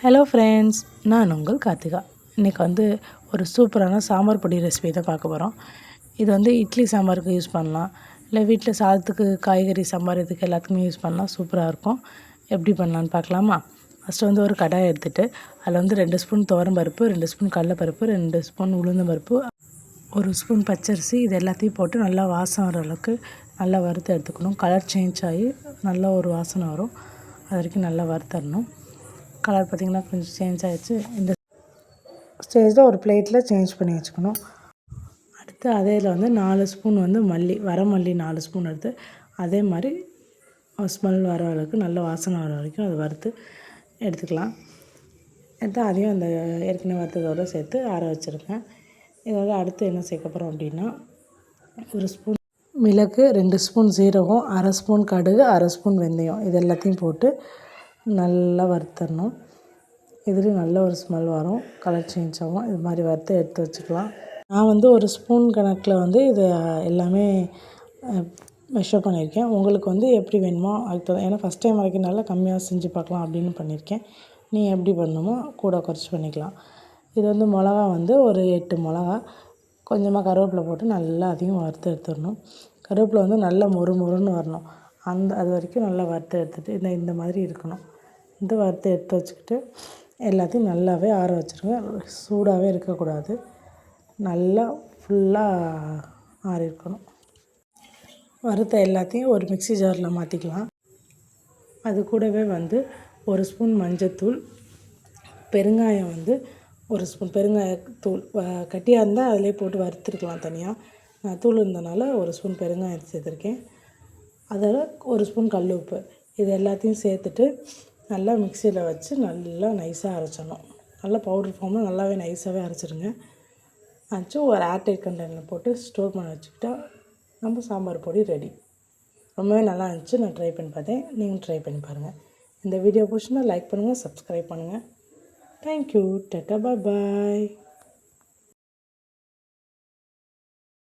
Hello friends, நான் உங்கள் கார்த்திகா. இன்றைக்கி ஒரு சூப்பரான சாம்பார் பொடி ரெசிபி தான் பார்க்க போகிறோம். இது இட்லி சாம்பாருக்கு யூஸ் பண்ணலாம், இல்லை வீட்டில் சாதத்துக்கு காய்கறி சாம்பார் இதுக்கு எல்லாத்துக்குமே யூஸ் பண்ணலாம். சூப்பராக இருக்கும். எப்படி பண்ணலான்னு பார்க்கலாமா? ஃபஸ்ட்டு ஒரு கடாய் எடுத்துகிட்டு அதில் 2 ஸ்பூன் துவரம்பருப்பு, 2 ஸ்பூன் கடலைப்பருப்பு, 2 ஸ்பூன் உளுந்தம்பருப்பு, 1 ஸ்பூன் பச்சரிசி இது எல்லாத்தையும் போட்டு நல்லா வாசம் வர அளவுக்கு நல்லா வறுத்து எடுத்துக்கணும். கலர் சேஞ்ச் ஆகி நல்லா ஒரு வாசனை வரும். அது வரைக்கும் நல்லா வறுத்தரணும். கலர் பார்த்திங்கன்னா கொஞ்சம் சேஞ்ச் ஆகிடுச்சு. இந்த ஸ்டேஜில் ஒரு பிளேட்டில் சேஞ்ச் பண்ணி வச்சுக்கணும். அடுத்து அதேல 4 ஸ்பூன் மல்லி, வரமல்லி 4 ஸ்பூன் எடுத்து அதே மாதிரி ஸ்மெல் வர அளவுக்கு நல்ல வாசனை வர வரைக்கும் அதை வறுத்து எடுத்துக்கலாம். எடுத்து அதையும் அந்த ஏற்கனவே வறுத்ததோடு சேர்த்து ஆற வச்சுருக்கேன். இதோட அடுத்து என்ன சேர்க்க போகிறோம் அப்படின்னா, 1 ஸ்பூன் மிளகு, 2 ஸ்பூன் சீரகம், அரை ஸ்பூன் கடுகு, அரை ஸ்பூன் வெந்தயம் இது எல்லாத்தையும் போட்டு நல்லா வறுத்தரணும். இதுலேயும் நல்ல ஒரு ஸ்மெல் வரும், கலர் சேஞ்ச் ஆகும். இது மாதிரி வறுத்து எடுத்து வச்சுக்கலாம். நான் ஒரு ஸ்பூன் கணக்கில் இது எல்லாமே மெஷர் பண்ணியிருக்கேன். உங்களுக்கு எப்படி வேணுமோ அதுக்கு ஏன்னா ஃபஸ்ட் டைம் வரைக்கும்னால கம்மியாக செஞ்சு பார்க்கலாம் அப்படின்னு பண்ணியிருக்கேன். நீங்கள் எப்படி பண்ணணுமோ கூட குறைச்சி பண்ணிக்கலாம். இது மிளகா ஒரு 8 மிளகா, கொஞ்சமாக கருவேப்பிலை போட்டு நல்லா அதையும் வறுத்து எடுத்துடணும். கருவேப்பிலை நல்லா மொறுன்னு வரணும். அது வரைக்கும் நல்லா வறுத்து எடுத்துகிட்டு இந்த மாதிரி இருக்கணும். வறுத்து எடுத்து வச்சுக்கிட்டு எல்லாத்தையும் நல்லாவே ஆற வச்சுருங்க. சூடாகவே இருக்கக்கூடாது, நல்லா ஃபுல்லாக ஆறி இருக்கணும். வறுத்த எல்லாத்தையும் ஒரு மிக்ஸி ஜாரில் மாற்றிக்கலாம். அது கூடவே 1 ஸ்பூன் மஞ்சத்தூள், பெருங்காயம் 1 ஸ்பூன் பெருங்காயத்தூள் கட்டியாக இருந்தால் அதிலே போட்டு வறுத்துருக்கலாம் தனியாக. தூள் இருந்தனால 1 ஸ்பூன் பெருங்காயம் சேர்த்துருக்கேன். அதில் 1 ஸ்பூன் கல் உப்பு இது எல்லாத்தையும் சேர்த்துட்டு நல்லா மிக்சியில் வச்சு நல்லா நைஸாக அரைச்சிடணும். நல்லா பவுட்ரு ஃபார்மில் நல்லாவே நைஸாகவே அரைச்சிடுங்க. அரைச்சி ஒரு ஏர்டைட் கண்டெய்னரில் போட்டு ஸ்டோர் பண்ணி வச்சுக்கிட்டா நம்ம சாம்பார் பொடி ரெடி. ரொம்பவே நல்லா இருந்துச்சு. நான் ட்ரை பண்ணி பார்த்தேன், நீங்கள் ட்ரை பண்ணி பாருங்கள். இந்த வீடியோ பிடிச்சிருந்தா லைக் பண்ணுங்கள், சப்ஸ்கிரைப் பண்ணுங்கள். தேங்க்யூ. டாட்டா, பாய்.